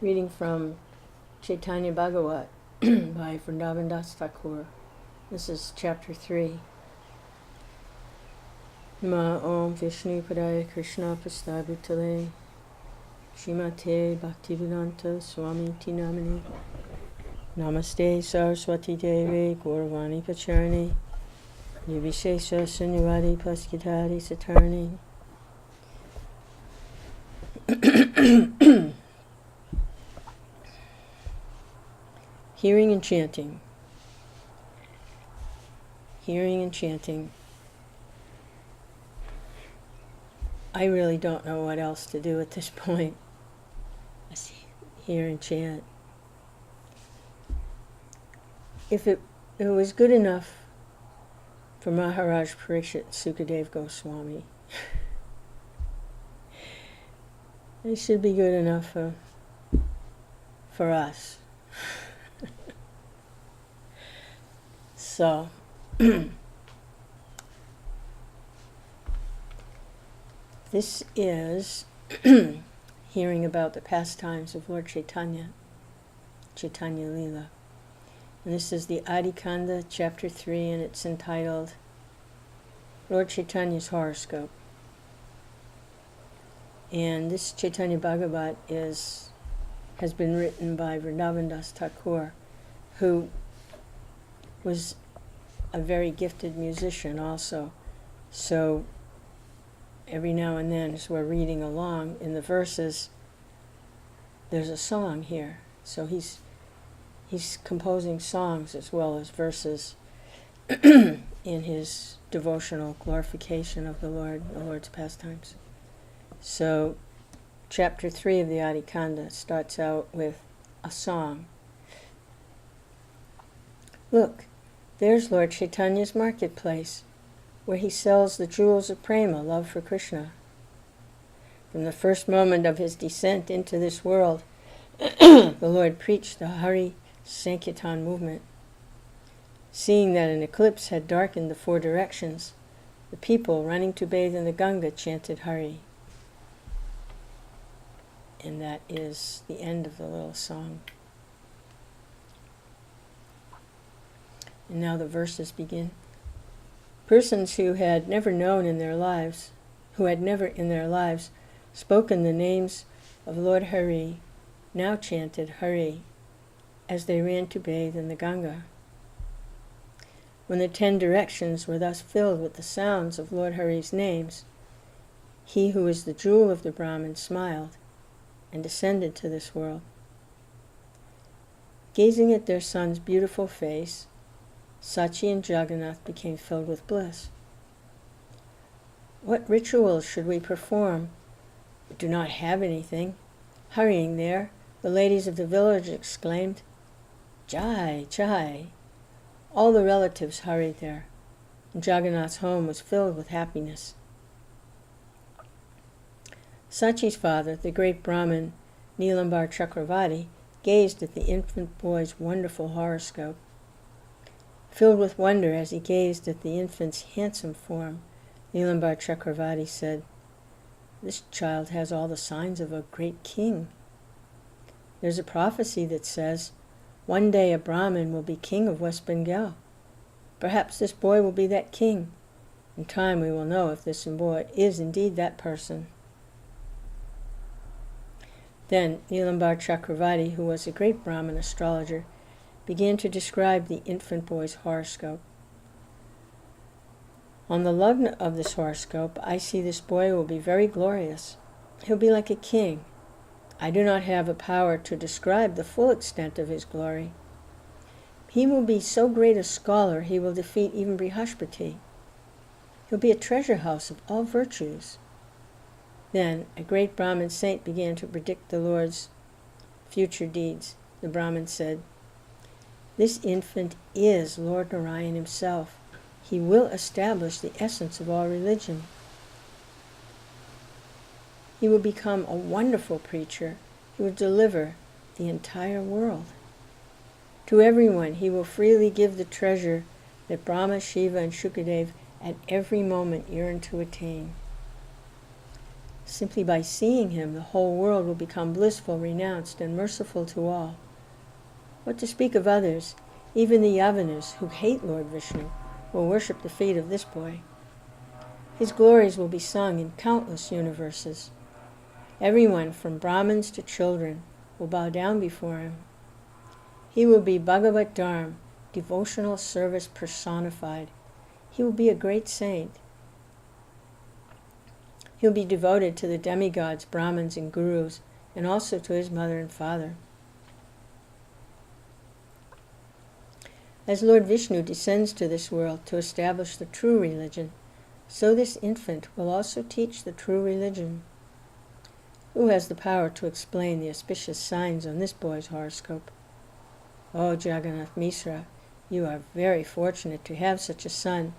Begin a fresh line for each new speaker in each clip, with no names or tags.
Reading from Chaitanya Bhagavata by Vrndavana Thakur. This is chapter 3. Ma Om Vishnu Padaya Krishna Prastabhutale Shrimate Bhaktivedanta Swami Tinamani Namaste Saraswati Devi Gauravani Pacharani Nivishesha Sunyavadi Paskitari Satarni. Hearing and chanting. Hearing and chanting. I really don't know what else to do at this point. Let's hear and chant. If it was good enough for Maharaj Parikshit Sukadev Goswami, it should be good enough for us. So, this is hearing about the pastimes of Lord Chaitanya, Chaitanya Lila. And this is the Adi-Khanda, chapter 3, and it's entitled Lord Chaitanya's Horoscope. And this Chaitanya Bhagavata has been written by Vrndavana Thakur, who was a very gifted musician also. So every now and then, as we're reading along in the verses, there's a song here. So he's composing songs as well as verses in his devotional glorification of the Lord's pastimes. So chapter 3 of the Adi-Khanda starts out with a song. Look, there's Lord Chaitanya's marketplace, where he sells the jewels of prema, love for Krishna. From the first moment of his descent into this world, the Lord preached the Hari Sankirtan movement. Seeing that an eclipse had darkened the four directions, the people running to bathe in the Ganga chanted Hari. And that is the end of the little song. And now the verses begin. Persons who had never in their lives spoken the names of Lord Hari, now chanted Hari as they ran to bathe in the Ganga. When the 10 directions were thus filled with the sounds of Lord Hari's names, he who is the jewel of the Brahman smiled and descended to this world. Gazing at their son's beautiful face, Sachi and Jagannath became filled with bliss. What rituals should we perform? We do not have anything. Hurrying there, the ladies of the village exclaimed, Jai, Jai. All the relatives hurried there, and Jagannath's home was filled with happiness. Sachi's father, the great Brahmin Nilambar Chakravarti, gazed at the infant boy's wonderful horoscope. Filled with wonder as he gazed at the infant's handsome form, Nilambar Chakravarti said, This child has all the signs of a great king. There's a prophecy that says, one day a Brahmin will be king of West Bengal. Perhaps this boy will be that king. In time we will know if this boy is indeed that person. Then Nilambar Chakravarti, who was a great Brahmin astrologer, began to describe the infant boy's horoscope. On the lagna of this horoscope, I see this boy will be very glorious. He'll be like a king. I do not have a power to describe the full extent of his glory. He will be so great a scholar, he will defeat even Brihaspati. He'll be a treasure house of all virtues. Then a great Brahmin saint began to predict the Lord's future deeds. The Brahmin said, This infant is Lord Narayan himself. He will establish the essence of all religion. He will become a wonderful preacher. He will deliver the entire world. To everyone he will freely give the treasure that Brahma, Shiva, and Shukadev at every moment yearn to attain. Simply by seeing him, the whole world will become blissful, renounced, and merciful to all. What to speak of others? Even the Yavanas, who hate Lord Vishnu, will worship the feet of this boy. His glories will be sung in countless universes. Everyone, from Brahmins to children, will bow down before him. He will be Bhagavat Dharma, devotional service personified. He will be a great saint. He'll be devoted to the demigods, Brahmins, and Gurus, and also to his mother and father. As Lord Vishnu descends to this world to establish the true religion, so this infant will also teach the true religion. Who has the power to explain the auspicious signs on this boy's horoscope? Oh, Jagannath Mishra, you are very fortunate to have such a son.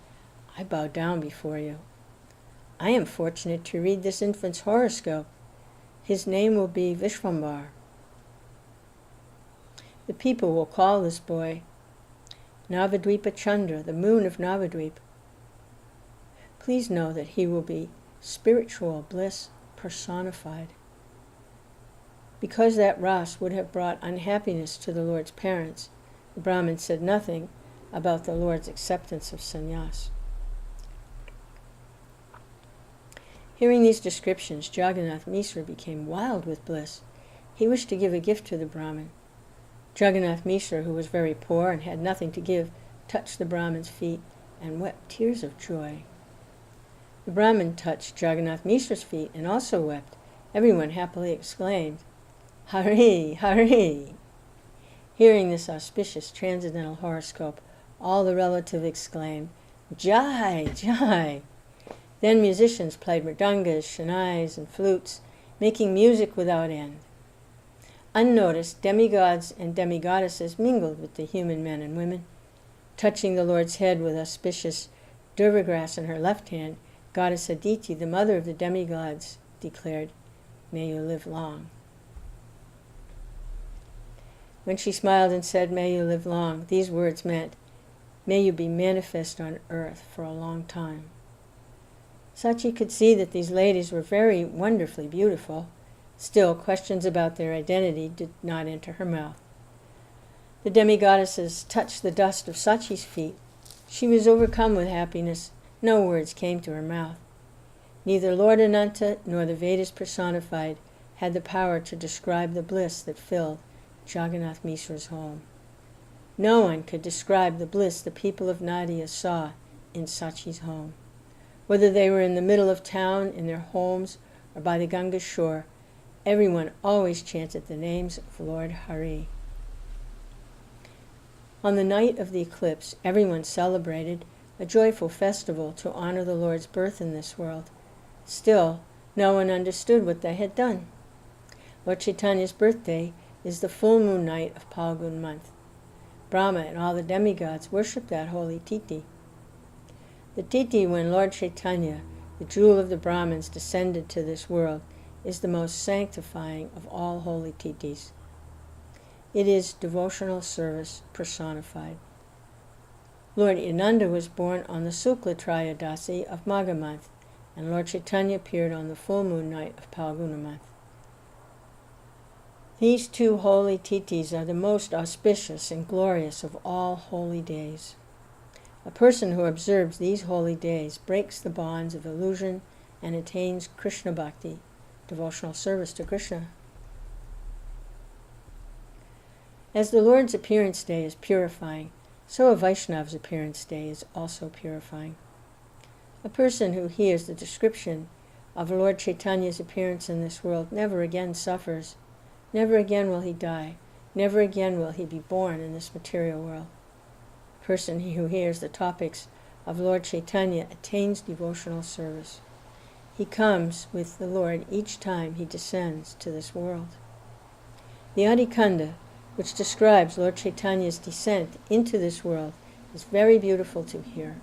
I bow down before you. I am fortunate to read this infant's horoscope. His name will be Vishwambar. The people will call this boy Navadvipa Chandra, the moon of Navadvip. Please know that he will be spiritual bliss personified. Because that Ras would have brought unhappiness to the Lord's parents, the Brahmin said nothing about the Lord's acceptance of sannyas. Hearing these descriptions, Jagannath Mishra became wild with bliss. He wished to give a gift to the Brahmin. Jagannath Mishra, who was very poor and had nothing to give, touched the Brahmin's feet and wept tears of joy. The Brahmin touched Jagannath Mishra's feet and also wept. Everyone happily exclaimed, "Hari, Hari!" Hearing this auspicious transcendental horoscope, all the relatives exclaimed, "Jai, Jai!" Then musicians played mridangas, shanais, and flutes, making music without end. Unnoticed, demigods and demigoddesses mingled with the human men and women. Touching the Lord's head with auspicious durva grass in her left hand, Goddess Aditi, the mother of the demigods, declared, "May you live long." When she smiled and said, "May you live long," these words meant, "May you be manifest on earth for a long time." Sachi could see that these ladies were very wonderfully beautiful. Still, questions about their identity did not enter her mouth. The demigoddesses touched the dust of Sachi's feet. She was overcome with happiness. No words came to her mouth. Neither Lord Ananta nor the Vedas personified had the power to describe the bliss that filled Jagannath Mishra's home. No one could describe the bliss the people of Nadia saw in Sachi's home. Whether they were in the middle of town, in their homes, or by the Ganga's shore, everyone always chanted the names of Lord Hari. On the night of the eclipse, everyone celebrated a joyful festival to honor the Lord's birth in this world. Still, no one understood what they had done. Lord Chaitanya's birthday is the full moon night of Phalgun month. Brahma and all the demigods worship that holy Titi. The Titi, when Lord Chaitanya, the jewel of the Brahmins, descended to this world, is the most sanctifying of all holy Titis. It is devotional service personified. Lord Ananda was born on the Sukla Trayodasi of Magha month, and Lord Chaitanya appeared on the full moon night of Phalguna month. These two holy Titis are the most auspicious and glorious of all holy days. A person who observes these holy days breaks the bonds of illusion and attains Krishna Bhakti, devotional service to Krishna. As the Lord's appearance day is purifying, so a Vaishnava's appearance day is also purifying. A person who hears the description of Lord Chaitanya's appearance in this world never again suffers. Never again will he die. Never again will he be born in this material world. A person who hears the topics of Lord Chaitanya attains devotional service. He comes with the Lord each time he descends to this world. The Adi-Khanda, which describes Lord Chaitanya's descent into this world, is very beautiful to hear.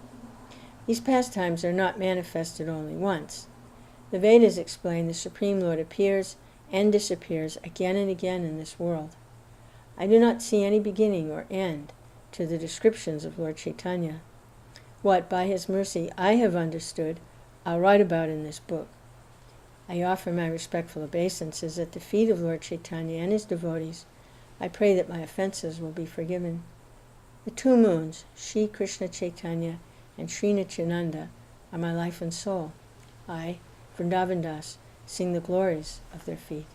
These pastimes are not manifested only once. The Vedas explain the Supreme Lord appears and disappears again and again in this world. I do not see any beginning or end to the descriptions of Lord Chaitanya. What, by his mercy, I have understood, I'll write about in this book. I offer my respectful obeisances at the feet of Lord Chaitanya and his devotees. I pray that my offenses will be forgiven. The two moons, Shri Krishna Chaitanya and Sri Nityananda, are my life and soul. I, Vrndavana Das, sing the glories of their feet.